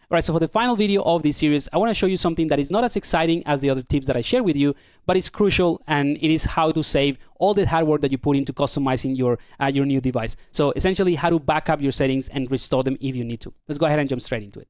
All right, so for the final video of this series, I want to show you something that is not as exciting as the other tips that I share with you, but it's crucial, and it is how to save all the hard work that you put into customizing your new device. So essentially how to back up your settings and restore them if you need to. Let's go ahead and jump straight into it.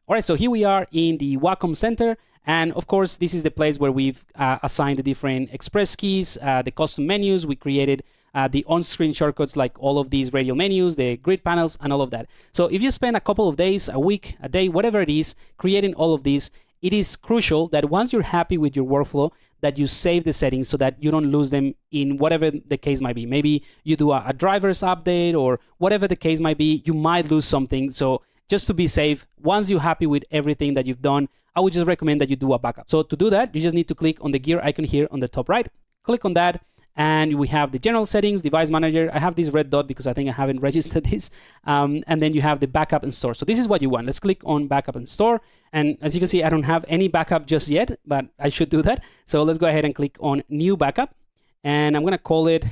All right, so here we are in the Wacom Center. And of course, this is the place where we've assigned the different express keys, the custom menus. We created the on-screen shortcuts like all of these radial menus, the grid panels, and all of that. So if you spend a couple of days, a week, a day, whatever it is, creating all of these, it is crucial that once you're happy with your workflow, that you save the settings so that you don't lose them in whatever the case might be. Maybe you do a driver's update or whatever the case might be, you might lose something. So just to be safe, once you're happy with everything that you've done, I would just recommend that you do a backup. So to do that, you just need to click on the gear icon here on the top right. Click on that, and we have the general settings, device manager. I have this red dot because I think I haven't registered this. And then you have the backup and store. So this is what you want. Let's click on backup and store. And as you can see, I don't have any backup just yet, but I should do that. So let's go ahead and click on new backup. And I'm going to call it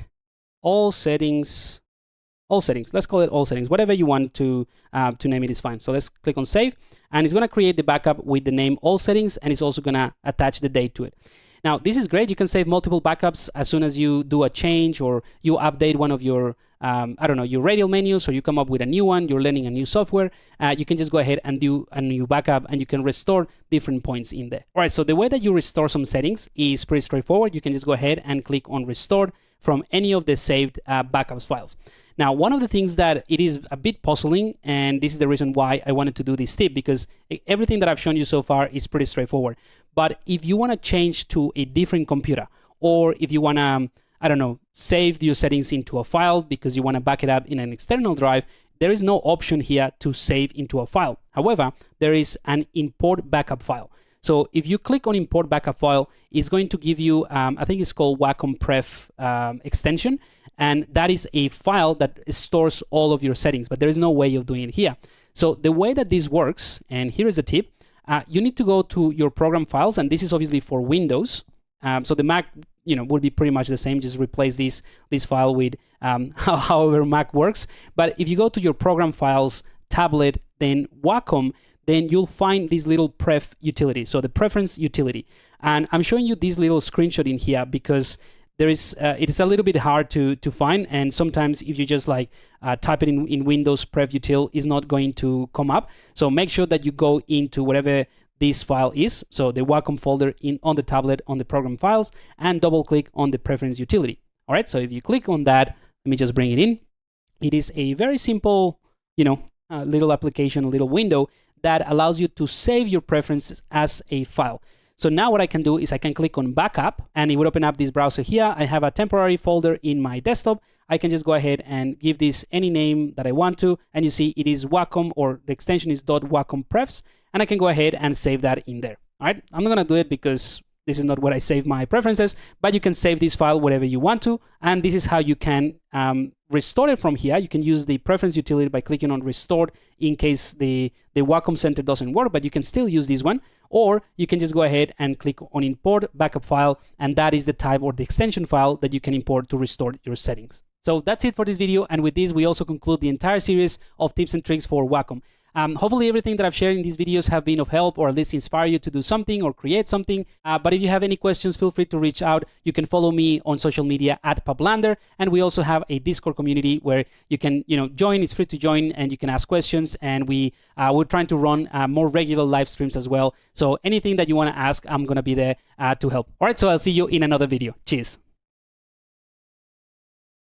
all settings. All settings. Let's call it all settings. Whatever you want to name it is fine. So let's click on save, and it's going to create the backup with the name all settings, and it's also going to attach the date to it. Now this is great. You can save multiple backups as soon as you do a change or you update one of your I don't know, your radial menus, or you come up with a new one, you're learning a new software, you can just go ahead and do a new backup, and you can restore different points in there. All right, so the way that you restore some settings is pretty straightforward. You can just go ahead and click on restore from any of the saved backups files. Now, one of the things that it is a bit puzzling, and this is the reason why I wanted to do this tip, because everything that I've shown you so far is pretty straightforward. But if you want to change to a different computer, or if you want to, I don't know, save your settings into a file because you want to back it up in an external drive, there is no option here to save into a file. However, there is an import backup file. So if you click on import backup file, it's going to give you, I think it's called Wacom Pref extension. And that is a file that stores all of your settings, but there is no way of doing it here. So the way that this works, and here is the tip, you need to go to your program files, and this is obviously for Windows. So the Mac, would be pretty much the same. Just replace this file with however Mac works. But if you go to your program files, tablet, then Wacom, then you'll find this little pref utility. So the preference utility. And I'm showing you this little screenshot in here because there is it is a little bit hard to find, and sometimes if you just type it in Windows, pref util is not going to come up. So make sure that you go into whatever this file is, so the Wacom folder on the tablet on the program files, and double click on the preference utility. All right, so if you click on that, let me just bring it in. It is a very simple, little application, a little window that allows you to save your preferences as a file. So now what I can do is I can click on backup, and it would open up this browser here. I have a temporary folder in my desktop. I can just go ahead and give this any name that I want to, and you see it is Wacom, or the extension is .wacom prefs, and I can go ahead and save that in there. All right, I'm not gonna do it because this is not where I save my preferences, but you can save this file wherever you want to, and this is how you can restore it from here. You can use the preference utility by clicking on restore in case the Wacom Center doesn't work, but you can still use this one. Or you can just go ahead and click on import backup file, and that is the type or the extension file that you can import to restore your settings. So that's it for this video, and with this we also conclude the entire series of tips and tricks for Wacom. Hopefully everything that I've shared in these videos have been of help, or at least inspire you to do something or create something. But if you have any questions, feel free to reach out. You can follow me on social media at Pablander, and we also have a Discord community where you can join. It's free to join, and you can ask questions, and we're trying to run more regular live streams as well. So anything that you want to ask, I'm going to be there to help. All right, so I'll see you in another video. Cheers.